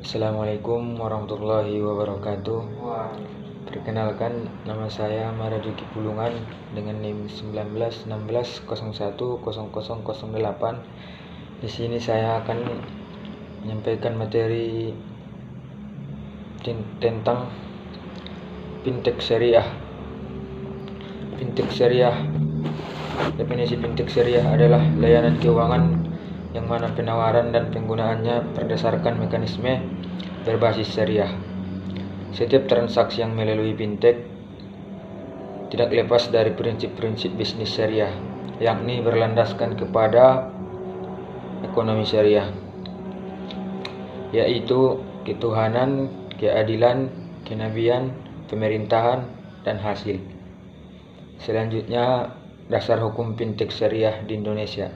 Assalamualaikum warahmatullahi wabarakatuh. Perkenalkan, nama saya Marajuki Pulungan dengan NIM 1916010008. Di sini saya akan menyampaikan materi tentang fintech syariah. Fintech syariah. Definisi fintech syariah adalah layanan keuangan yang mana penawaran dan penggunaannya berdasarkan mekanisme berbasis syariah. Setiap transaksi yang melalui fintech tidak lepas dari prinsip-prinsip bisnis syariah, yakni berlandaskan kepada ekonomi syariah, yaitu ketuhanan, keadilan, kenabian, pemerintahan, dan hasil. Selanjutnya, dasar hukum fintech syariah di Indonesia.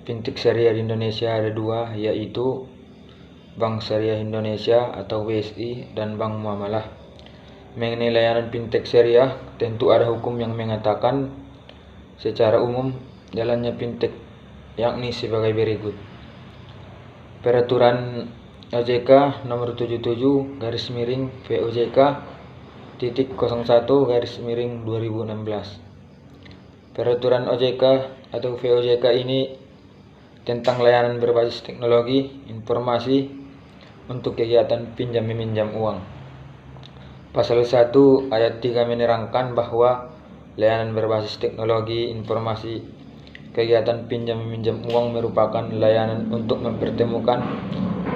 Fintech syariah di Indonesia ada dua, yaitu Bank Syariah Indonesia atau BSI dan Bank Muamalah. Mengenai layanan fintech syariah, tentu ada hukum yang mengatakan secara umum jalannya fintech, yakni sebagai berikut. Peraturan OJK nomor 77/VOJK.01/2016. Peraturan OJK atau VOJK ini tentang layanan berbasis teknologi informasi untuk kegiatan pinjam meminjam uang. Pasal 1 ayat 3 menerangkan bahwa layanan berbasis teknologi informasi kegiatan pinjam meminjam uang merupakan layanan untuk mempertemukan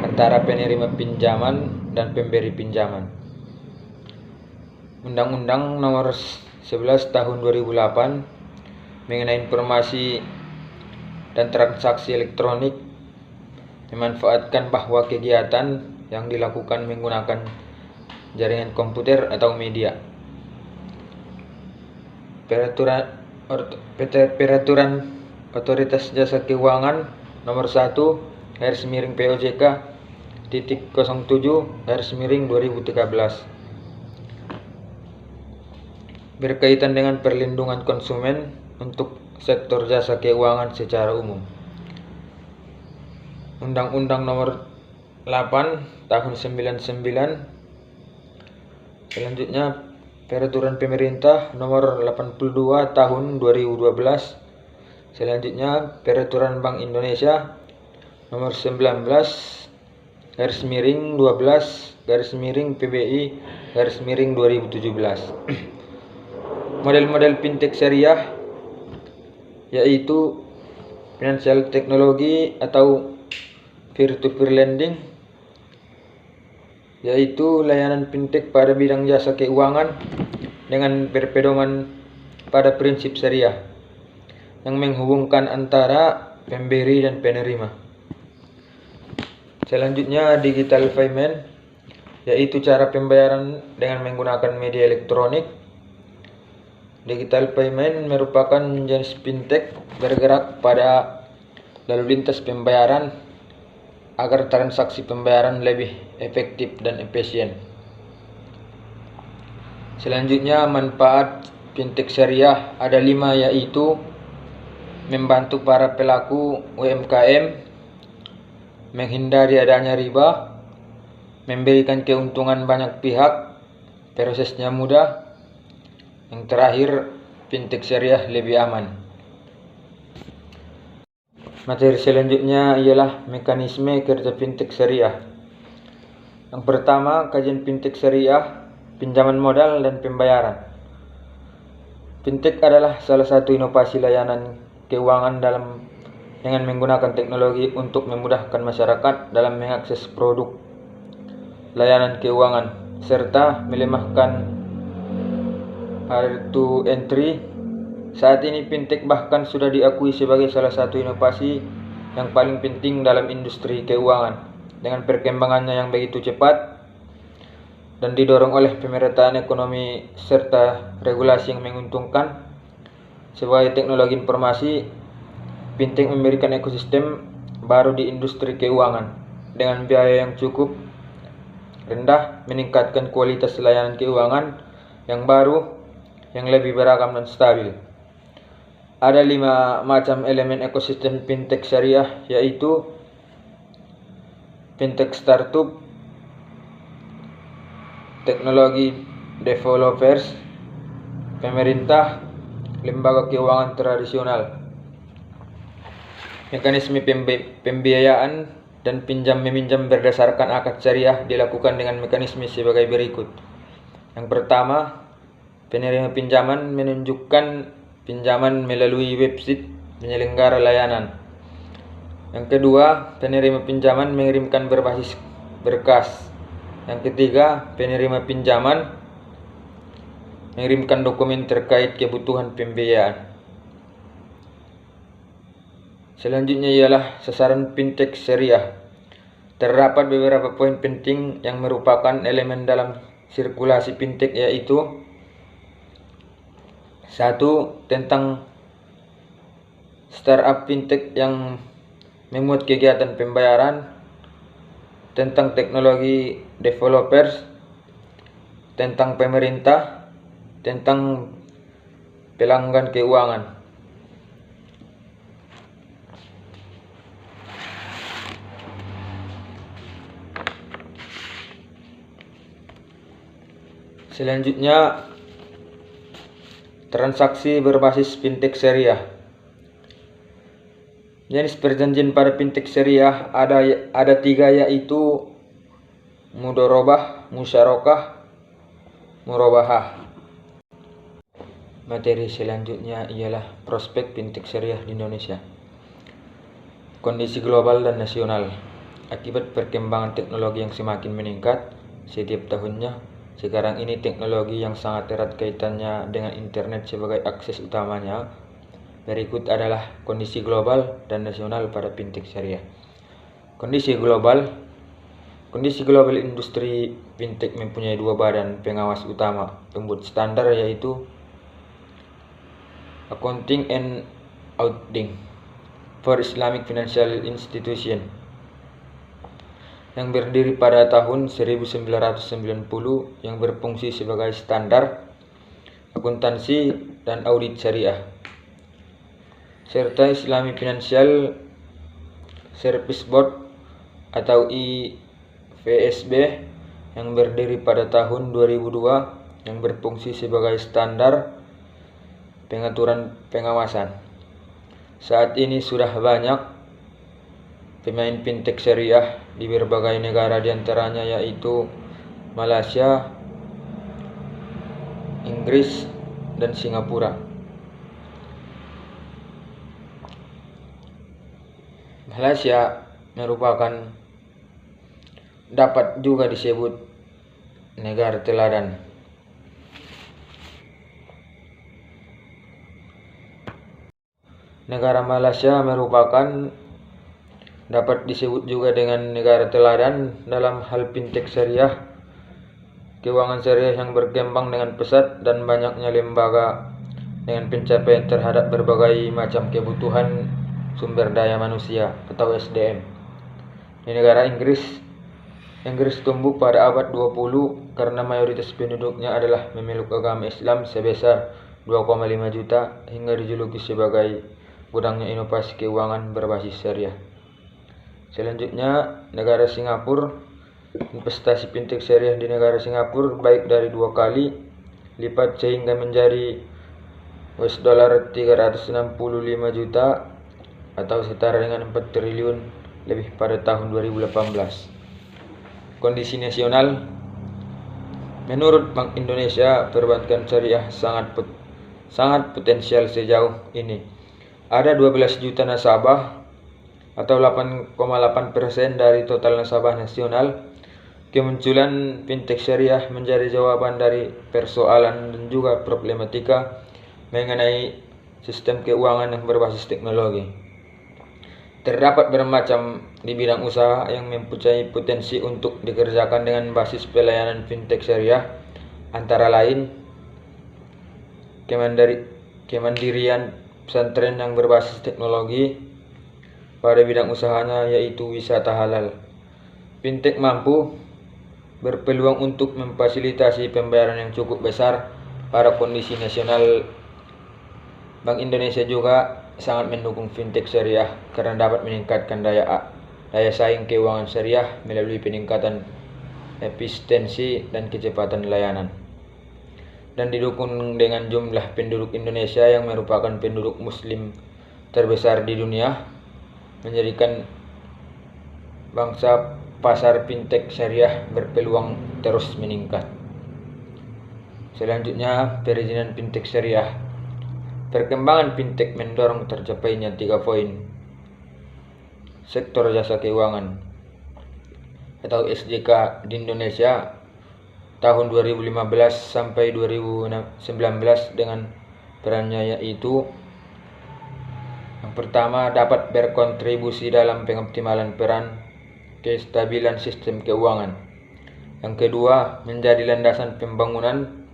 antara penerima pinjaman dan pemberi pinjaman. Undang-Undang Nomor 11 Tahun 2008 mengenai informasi dan transaksi elektronik memanfaatkan bahwa kegiatan yang dilakukan menggunakan jaringan komputer atau media. Peraturan Otoritas Jasa Keuangan nomor 1/POJK.07/2013 berkaitan dengan perlindungan konsumen untuk sektor jasa keuangan secara umum. Undang-Undang Nomor 8 Tahun 99. Selanjutnya, Peraturan Pemerintah Nomor 82 Tahun 2012. Selanjutnya, Peraturan Bank Indonesia Nomor 19/12/PBI/2017. Model-model fintech syariah yaitu financial technology atau peer-to-peer lending, yaitu layanan fintech pada bidang jasa keuangan dengan berpedoman pada prinsip syariah yang menghubungkan antara pemberi dan penerima. Selanjutnya, digital payment, yaitu cara pembayaran dengan menggunakan media elektronik. Digital payment merupakan jenis fintech bergerak pada lalu lintas pembayaran agar transaksi pembayaran lebih efektif dan efisien. Selanjutnya, manfaat fintech syariah ada 5, yaitu membantu para pelaku UMKM, menghindari adanya riba, memberikan keuntungan banyak pihak, prosesnya mudah. Yang terakhir, fintech syariah lebih aman. Materi selanjutnya ialah mekanisme kerja fintech syariah. Yang pertama, kajian fintech syariah, pinjaman modal dan pembayaran. Fintech adalah salah satu inovasi layanan keuangan dengan menggunakan teknologi untuk memudahkan masyarakat dalam mengakses produk layanan keuangan serta melemahkan barrier to entry. Saat ini fintech bahkan sudah diakui sebagai salah satu inovasi yang paling penting dalam industri keuangan dengan perkembangannya yang begitu cepat dan didorong oleh pemerataan ekonomi serta regulasi yang menguntungkan. Sebagai teknologi informasi, fintech memberikan ekosistem baru di industri keuangan dengan biaya yang cukup rendah, meningkatkan kualitas layanan keuangan yang baru, yang lebih beragam dan stabil. Ada 5 macam elemen ekosistem fintech syariah, yaitu fintech startup, teknologi developers, pemerintah, lembaga keuangan tradisional. Mekanisme pembiayaan dan pinjam-meminjam berdasarkan akad syariah dilakukan dengan mekanisme sebagai berikut. Yang pertama, penerima pinjaman menunjukkan pinjaman melalui website penyelenggara layanan. Yang kedua, penerima pinjaman mengirimkan berbasis berkas. Yang ketiga, penerima pinjaman mengirimkan dokumen terkait kebutuhan pembiayaan. Selanjutnya ialah sasaran fintech syariah. Terdapat beberapa poin penting yang merupakan elemen dalam sirkulasi fintech, yaitu 1. Tentang startup fintech yang memuat kegiatan pembayaran, tentang teknologi developers, tentang pemerintah, tentang pelanggan keuangan. Selanjutnya, transaksi berbasis fintech syariah. Jenis perjanjian pada fintech syariah ada 3, yaitu mudorobah, musyarakah, murabahah. Materi selanjutnya ialah prospek fintech syariah di Indonesia. Kondisi global dan nasional. Akibat perkembangan teknologi yang semakin meningkat setiap tahunnya, sekarang ini teknologi yang sangat erat kaitannya dengan internet sebagai akses utamanya. Berikut adalah kondisi global dan nasional pada fintech syariah. Kondisi global industri fintech mempunyai 2 badan pengawas utama pembuat standar, yaitu Accounting and Auditing for Islamic Financial Institution yang berdiri pada tahun 1990, yang berfungsi sebagai standar akuntansi dan audit syariah, serta Islamic Financial Service Board atau IFSB yang berdiri pada tahun 2002, yang berfungsi sebagai standar pengaturan pengawasan. Saat ini sudah banyak pemain fintech syariah di berbagai negara, diantaranya yaitu Malaysia, Inggris, dan Singapura. Malaysia merupakan dapat juga disebut negara teladan. Negara Malaysia merupakan dapat disebut juga dengan negara teladan dalam hal fintech syariah, keuangan syariah yang berkembang dengan pesat dan banyaknya lembaga dengan pencapaian terhadap berbagai macam kebutuhan sumber daya manusia atau SDM. Di negara Inggris tumbuh pada abad 20 karena mayoritas penduduknya adalah memeluk agama Islam sebesar 2,5 juta, hingga dijuluki sebagai gudangnya inovasi keuangan berbasis syariah. Selanjutnya, negara Singapura. Investasi fintech syariah di negara Singapura baik dari 2 kali lipat sehingga menjadi $365 juta atau setara dengan 4 triliun lebih pada tahun 2018. Kondisi nasional. Menurut Bank Indonesia, perbankan syariah sangat potensial sejauh ini. Ada 12 juta nasabah atau 8,8% dari total nasabah nasional. Kemunculan fintech syariah menjadi jawaban dari persoalan dan juga problematika mengenai sistem keuangan yang berbasis teknologi. Terdapat bermacam di bidang usaha yang mempunyai potensi untuk dikerjakan dengan basis pelayanan fintech syariah, antara lain kemandirian pesantren yang berbasis teknologi pada bidang usahanya, yaitu wisata halal. Fintech mampu berpeluang untuk memfasilitasi pembayaran yang cukup besar pada kondisi nasional. Bank Indonesia juga sangat mendukung fintech syariah karena dapat meningkatkan daya saing keuangan syariah melalui peningkatan efisiensi dan kecepatan layanan. Dan didukung dengan jumlah penduduk Indonesia yang merupakan penduduk muslim terbesar di dunia, menjadikan bangsa pasar fintech syariah berpeluang terus meningkat. Selanjutnya, perizinan fintech syariah. Perkembangan fintech mendorong tercapainya 3 poin. Sektor jasa keuangan atau SJK di Indonesia tahun 2015 sampai 2019 dengan perannya yaitu: yang pertama, dapat berkontribusi dalam pengoptimalan peran kestabilan sistem keuangan. Yang kedua, menjadi landasan pembangunan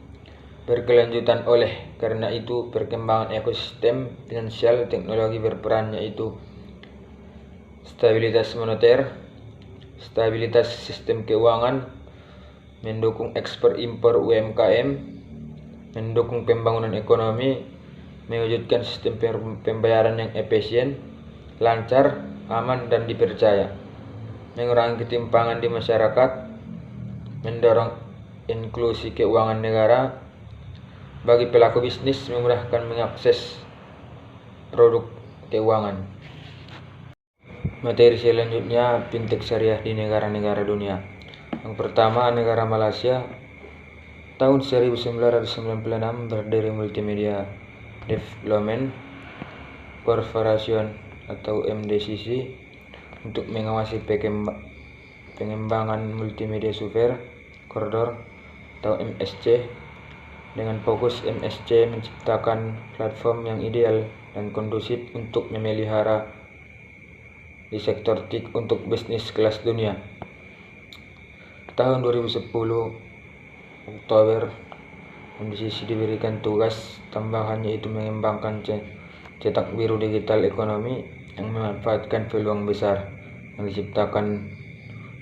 berkelanjutan. Oleh karena itu, perkembangan ekosistem finansial teknologi berperan yaitu stabilitas moneter, stabilitas sistem keuangan, mendukung ekspor impor UMKM, mendukung pembangunan ekonomi, mewujudkan sistem pembayaran yang efisien, lancar, aman, dan dipercaya, mengurangi ketimpangan di masyarakat, mendorong inklusi keuangan negara bagi pelaku bisnis, memudahkan mengakses produk keuangan. Materi selanjutnya, fintech syariah di negara-negara dunia. Yang pertama, negara Malaysia. Tahun 1996 berdiri Multimedia Development Corporation atau MDCC untuk mengawasi pengembangan multimedia software koridor atau MSC. Dengan fokus MSC menciptakan platform yang ideal dan kondusif untuk memelihara di sektor TIC untuk bisnis kelas dunia. Tahun 2010 Oktober, MDCC diberikan tugas tambahan yaitu mengembangkan cetak biru digital ekonomi yang memanfaatkan peluang besar yang diciptakan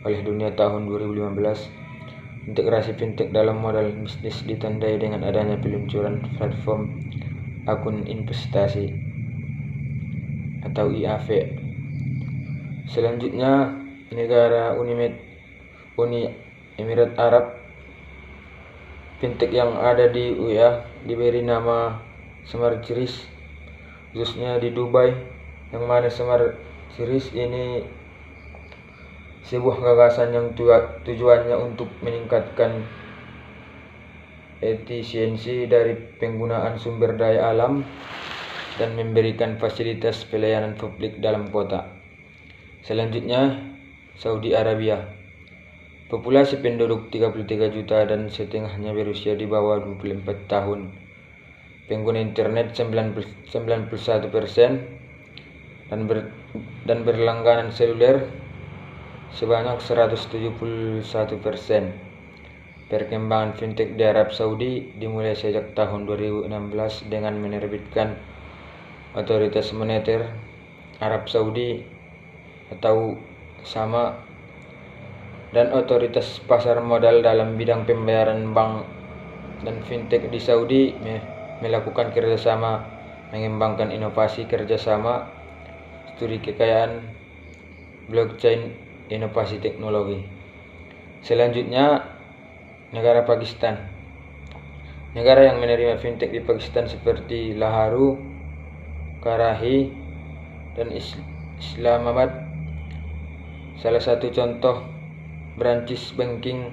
oleh dunia tahun 2015. Integrasi fintech dalam modal bisnis ditandai dengan adanya peluncuran platform akun investasi atau IAV. Selanjutnya, negara Uni Emirat Arab. Fintech yang ada di UEA diberi nama Smart Series, khususnya di Dubai, yang mana Smart Series ini sebuah gagasan yang tujuannya untuk meningkatkan efisiensi dari penggunaan sumber daya alam dan memberikan fasilitas pelayanan publik dalam kota. Selanjutnya, Saudi Arabia. Populasi penduduk 33 juta dan setengahnya berusia di bawah 24 tahun. Pengguna internet 91% dan berlangganan seluler sebanyak 171%. Perkembangan fintech di Arab Saudi dimulai sejak tahun 2016 dengan menerbitkan Otoritas Moneter Arab Saudi atau sama dan Otoritas Pasar Modal dalam bidang pembayaran. Bank dan fintech di Saudi melakukan kerjasama mengembangkan inovasi kerjasama, studi kekayaan, blockchain, inovasi teknologi. Selanjutnya, negara Pakistan. Negara yang menerima fintech di Pakistan seperti Lahore, Karachi, dan Islamabad. Salah satu contoh branches banking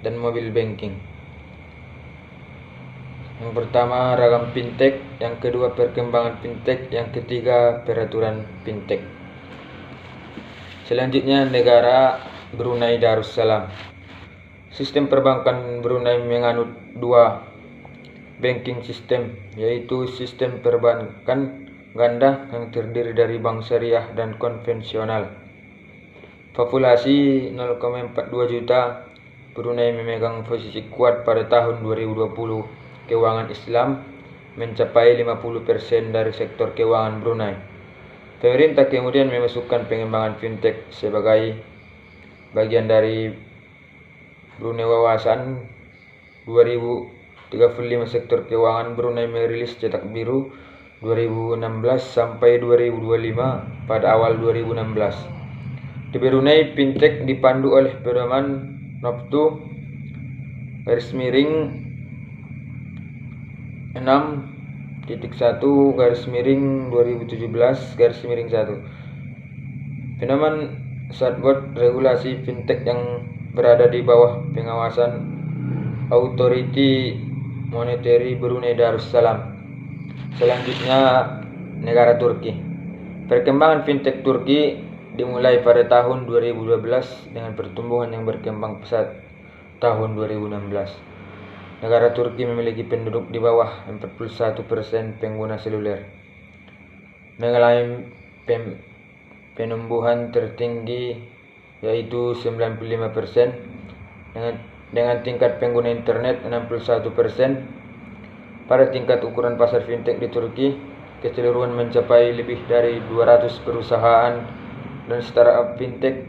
dan mobile banking. Yang pertama, ragam fintech. Yang kedua, perkembangan fintech. Yang ketiga, peraturan fintech. Selanjutnya, negara Brunei Darussalam. Sistem perbankan Brunei menganut 2 banking system, yaitu sistem perbankan ganda yang terdiri dari bank syariah dan konvensional. Populasi 0,42 juta, Brunei memegang posisi kuat pada tahun 2020. Keuangan Islam mencapai 50% dari sektor keuangan Brunei. Pemerintah kemudian memasukkan pengembangan fintech sebagai bagian dari Brunei Wawasan 2035. Sektor keuangan Brunei merilis cetak biru 2016 sampai 2025 pada awal 2016. Di Brunei, fintech dipandu oleh pedoman Noptu garis miring 6.1 garis miring 2017 garis miring 1. Fenomen Chatbot regulasi fintech yang berada di bawah pengawasan Authority Monetary Brunei Darussalam. Selanjutnya, negara Turki. Perkembangan fintech Turki dimulai pada tahun 2012 dengan pertumbuhan yang berkembang pesat tahun 2016. Negara Turki memiliki penduduk di bawah 41% pengguna seluler, mengalami penumbuhan tertinggi yaitu 95%, dengan tingkat pengguna internet 61%. Pada tingkat ukuran pasar fintech di Turki keseluruhan mencapai lebih dari 200 perusahaan dan startup fintech,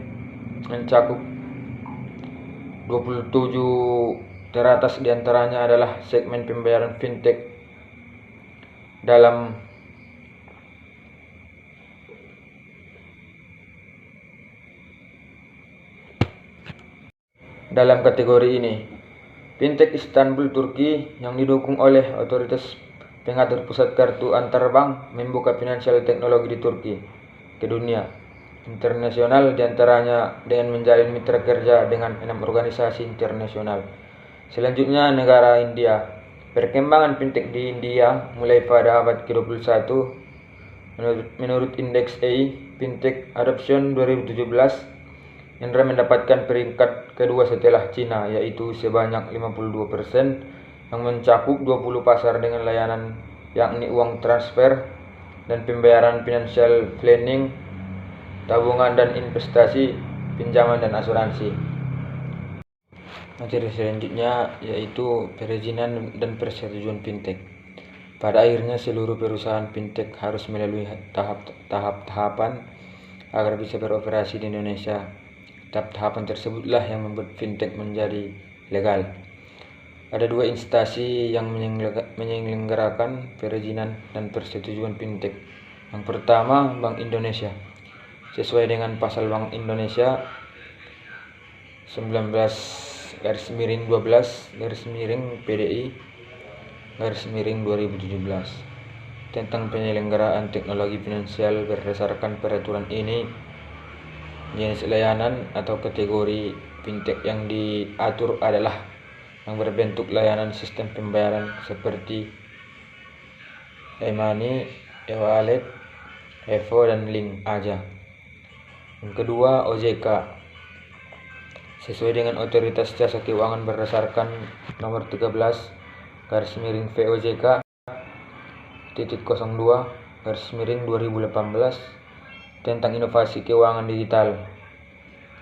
mencakup 27 teratas diantaranya adalah segmen pembayaran fintech dalam kategori ini. Fintech Istanbul, Turki, yang didukung oleh otoritas pengatur pusat kartu antar bank, membuka finansial teknologi di Turki ke dunia internasional, diantaranya dengan menjalin mitra kerja dengan 6 organisasi internasional. Selanjutnya, negara India. Perkembangan fintech di India mulai pada abad ke-21. Menurut indeks AI Fintech Adoption 2017, Indra mendapatkan peringkat kedua setelah Cina, yaitu sebanyak 52%, yang mencakup 20 pasar dengan layanan yakni uang transfer dan pembayaran, financial planning, tabungan dan investasi, pinjaman dan asuransi. Materi selanjutnya yaitu perizinan dan persetujuan fintech. Pada akhirnya seluruh perusahaan fintech harus melalui tahapan agar bisa beroperasi di Indonesia. Tahap-tahapan tersebutlah yang membuat fintech menjadi legal. Ada 2 instansi yang menyelenggarakan perizinan dan persetujuan fintech. Yang pertama, Bank Indonesia. Sesuai dengan pasal Bank Indonesia 19/12/PDI/2017 tentang penyelenggaraan teknologi finansial. Berdasarkan peraturan ini, jenis layanan atau kategori fintech yang diatur adalah yang berbentuk layanan sistem pembayaran seperti e-money, e-wallet, EVO, dan link aja. Yang kedua, OJK. Sesuai dengan Otoritas Jasa Keuangan berdasarkan nomor 13/VOJK-02/2018 tentang inovasi keuangan digital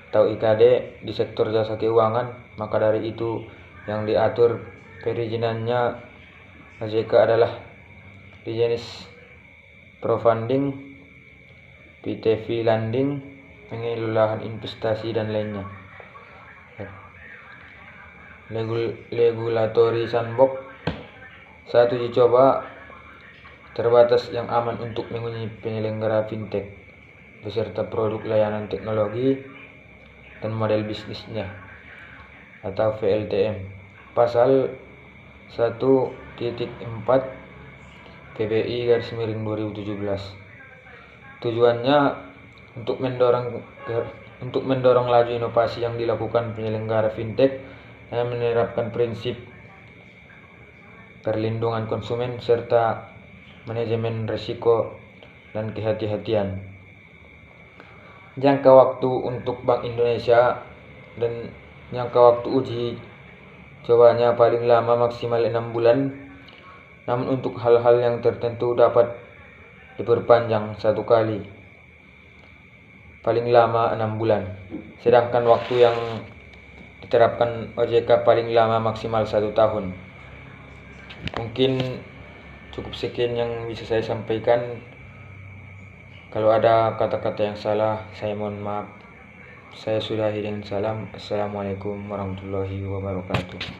atau IKD di sektor jasa keuangan, maka dari itu yang diatur perizinannya OJK adalah di jenis crowdfunding, PTV lending, pengelolaan investasi dan lainnya. Regulatory sandbox. 1. Uji coba terbatas yang aman untuk menguji penyelenggara fintech beserta produk layanan teknologi dan model bisnisnya atau VLTM. Pasal 1.4 PBI/2017. Tujuannya untuk mendorong laju inovasi yang dilakukan penyelenggara fintech yang menerapkan prinsip perlindungan konsumen serta manajemen risiko dan kehati-hatian. Jangka waktu untuk Bank Indonesia dan jangka waktu uji cobanya paling lama maksimal 6 bulan, namun untuk hal-hal yang tertentu dapat diperpanjang 1 kali, paling lama 6 bulan. Sedangkan waktu yang diterapkan OJK paling lama maksimal 1 tahun. Mungkin cukup sekian yang bisa saya sampaikan. Kalau ada kata-kata yang salah, saya mohon maaf. Saya sudahi dengan salam. Assalamualaikum warahmatullahi wabarakatuh.